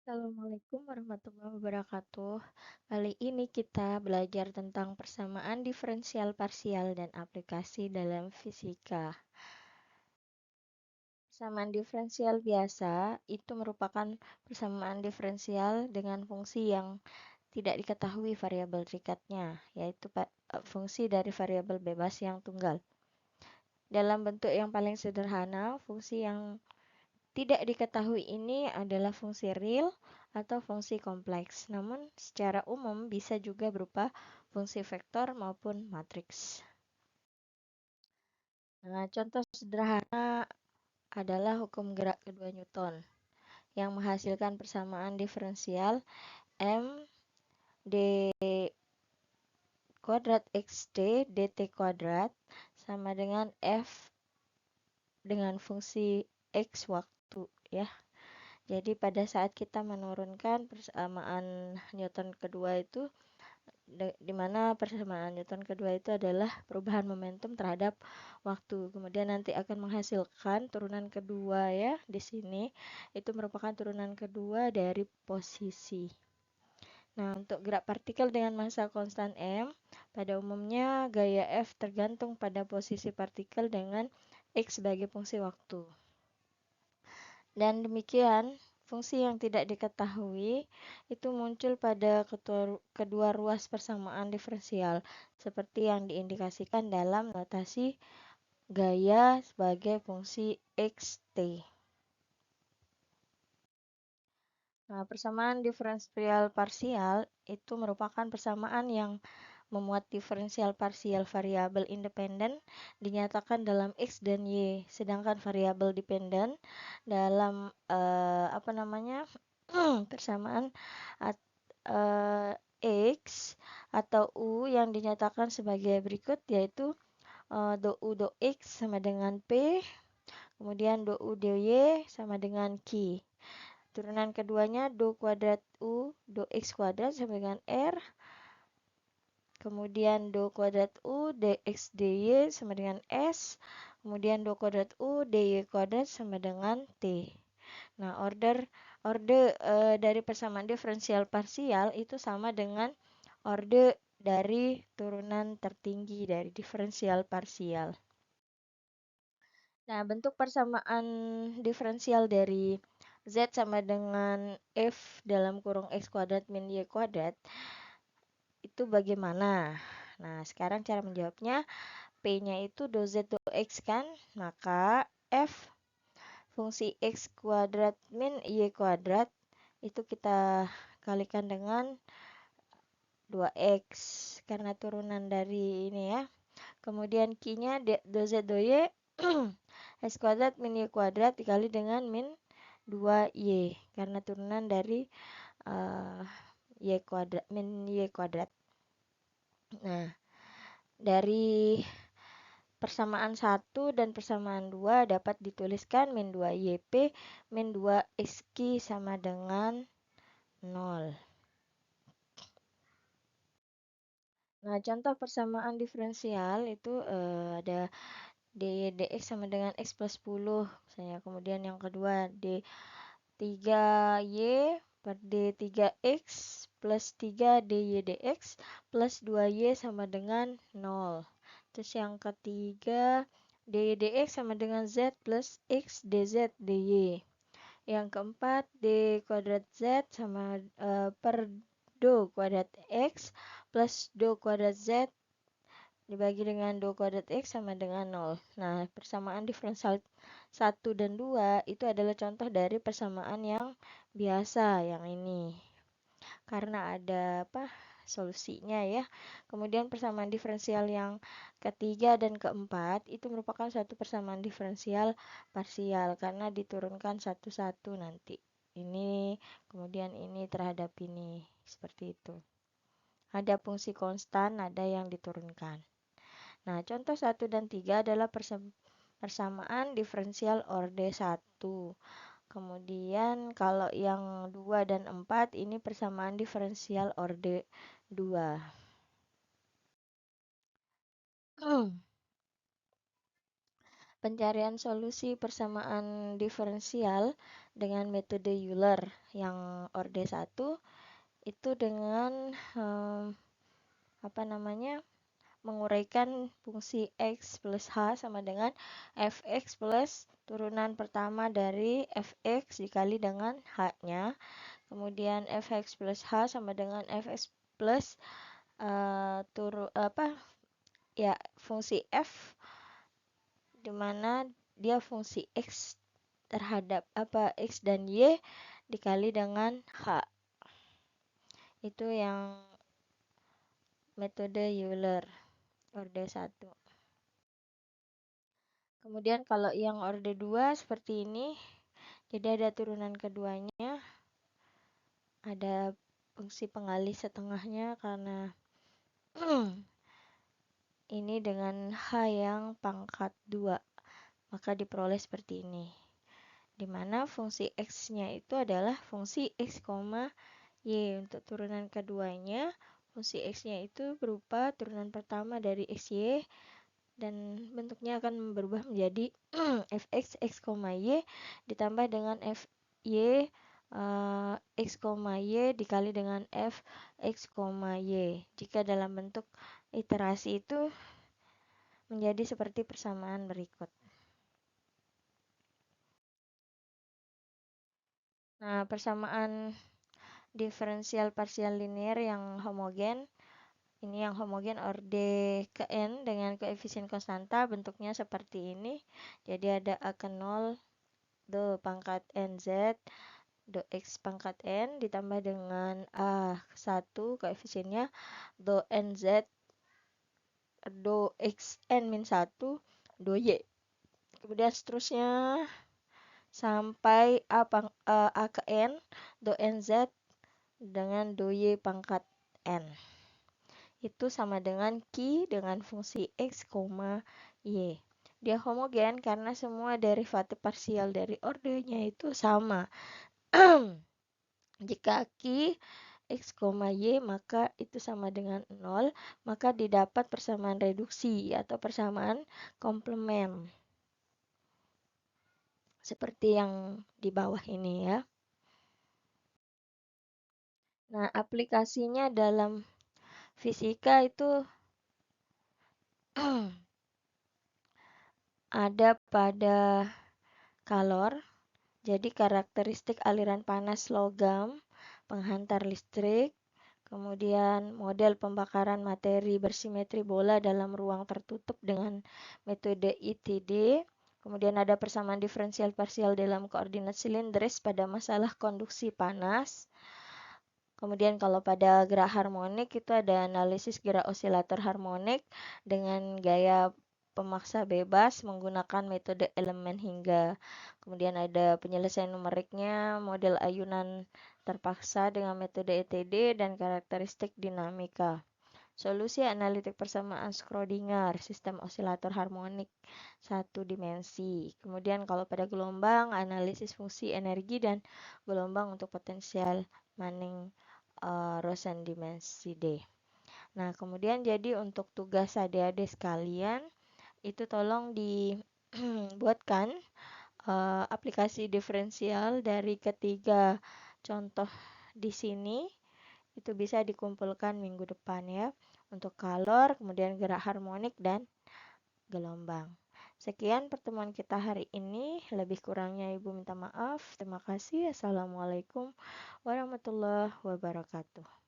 Assalamualaikum warahmatullahi wabarakatuh. Kali ini kita belajar tentang persamaan diferensial parsial dan aplikasi dalam fisika. Persamaan diferensial biasa itu merupakan persamaan diferensial dengan fungsi yang tidak diketahui variabel terikatnya, yaitu fungsi dari variabel bebas yang tunggal. Dalam bentuk yang paling sederhana, fungsi yang tidak diketahui ini adalah fungsi real atau fungsi kompleks, namun secara umum bisa juga berupa fungsi vektor maupun matriks. Nah, contoh sederhana adalah hukum gerak kedua Newton yang menghasilkan persamaan diferensial m d kuadrat xt dt kuadrat sama dengan f dengan fungsi x waktu ya. Jadi pada saat kita menurunkan persamaan Newton kedua itu, di mana persamaan Newton kedua itu adalah perubahan momentum terhadap waktu. Kemudian nanti akan menghasilkan turunan kedua ya di sini. Itu merupakan turunan kedua dari posisi. Nah, untuk gerak partikel dengan massa konstan M, pada umumnya gaya F tergantung pada posisi partikel dengan X sebagai fungsi waktu. Dan demikian, fungsi yang tidak diketahui itu muncul pada kedua ruas persamaan diferensial, seperti yang diindikasikan dalam notasi gaya sebagai fungsi xt. Nah, persamaan diferensial parsial itu merupakan persamaan yang memuat diferensial parsial variabel independen dinyatakan dalam X dan Y, sedangkan variabel dependen dalam persamaan X atau U yang dinyatakan sebagai berikut, yaitu do U do X sama dengan P, kemudian do U do Y sama dengan Q. Turunan keduanya do kuadrat U do X kuadrat sama dengan R, kemudian do kuadrat U dx dy sama dengan S, kemudian do kuadrat U dy kuadrat sama dengan T. Nah, orde dari persamaan diferensial parsial itu sama dengan orde dari turunan tertinggi dari diferensial parsial. Nah, bentuk persamaan diferensial dari Z sama dengan F dalam kurung X kuadrat min Y kuadrat itu bagaimana? Nah, sekarang cara menjawabnya, P-nya itu do Z do X kan? Maka F fungsi X kuadrat min Y kuadrat itu kita kalikan dengan 2X karena turunan dari ini ya. Kemudian Q-nya do Z do Y X kuadrat min Y kuadrat dikali dengan min 2Y karena turunan dari Y kuadrat min Y kuadrat. Nah, dari persamaan 1 dan persamaan 2 dapat dituliskan min 2YP min 2XQ sama dengan 0. Nah, contoh persamaan diferensial itu ada dy dx sama dengan x plus 10 misalnya. Kemudian yang kedua d3y per d3x plus 3 dy dx plus 2y sama dengan 0. Terus yang ketiga dy dx sama dengan z plus x dz dy. Yang keempat d kuadrat z sama per do kuadrat x plus do kuadrat z dibagi dengan do kuadrat x sama dengan 0. Nah, persamaan diferensial 1 dan 2 itu adalah contoh dari persamaan yang biasa yang ini. Karena ada solusinya ya. Kemudian persamaan diferensial yang ketiga dan keempat itu merupakan suatu persamaan diferensial parsial karena diturunkan satu-satu nanti. Ini, kemudian ini terhadap ini, seperti itu. Ada fungsi konstan, ada yang diturunkan. Nah, contoh 1 dan 3 adalah persamaan diferensial orde 1. Kemudian kalau yang 2 dan 4 ini persamaan diferensial orde 2. pencarian solusi persamaan diferensial dengan metode Euler yang orde 1 itu dengan menguraikan fungsi x plus h sama dengan fx plus turunan pertama dari fx dikali dengan h-nya. Kemudian fx plus h sama dengan fx plus fungsi f, dimana dia fungsi x terhadap x dan y dikali dengan h. Itu yang metode Euler orde 1. Kemudian kalau yang orde 2 seperti ini, jadi ada turunan keduanya, ada fungsi pengalih setengahnya karena ini dengan h yang pangkat 2, maka diperoleh seperti ini. Dimana fungsi x-nya itu adalah fungsi x, y. Untuk turunan keduanya, fungsi x-nya itu berupa turunan pertama dari xy, dan bentuknya akan berubah menjadi fx, x, y ditambah dengan fy, x, y dikali dengan f, x, y. Jika dalam bentuk iterasi itu menjadi seperti persamaan berikut. Nah, persamaan diferensial parsial linear yang homogen, ini yang homogen orde ke n dengan koefisien konstanta, bentuknya seperti ini. Jadi ada a ke 0 do pangkat nz do x pangkat n ditambah dengan a ke 1 koefisiennya do nz do x n min 1 do y. Kemudian seterusnya sampai a ke n do nz dengan do y pangkat n. Itu sama dengan Q dengan fungsi x, y. Dia homogen karena semua derivatif parsial dari ordenya itu sama. Jika Q, x, y maka itu sama dengan 0, maka didapat persamaan reduksi atau persamaan komplement. Seperti yang di bawah ini ya. Nah, aplikasinya dalam fisika itu ada pada kalor, jadi karakteristik aliran panas logam, penghantar listrik, kemudian model pembakaran materi bersimetri bola dalam ruang tertutup dengan metode ITD, kemudian ada persamaan diferensial parsial dalam koordinat silindris pada masalah konduksi panas. Kemudian kalau pada gerak harmonik itu ada analisis gerak osilator harmonik dengan gaya pemaksa bebas menggunakan metode elemen hingga. Kemudian ada penyelesaian numeriknya, model ayunan terpaksa dengan metode ETD dan karakteristik dinamika. Solusi analitik persamaan Schrödinger, sistem osilator harmonik satu dimensi. Kemudian kalau pada gelombang, analisis fungsi energi dan gelombang untuk potensial Manning-Rosen dimensi D. Nah, kemudian jadi untuk tugas adik-adik sekalian, itu tolong dibuatkan aplikasi diferensial dari ketiga contoh di sini. Itu bisa dikumpulkan minggu depan ya. Untuk kalor, kemudian gerak harmonik dan gelombang. Sekian pertemuan kita hari ini. Lebih kurangnya Ibu minta maaf. Terima kasih. Assalamualaikum warahmatullahi wabarakatuh.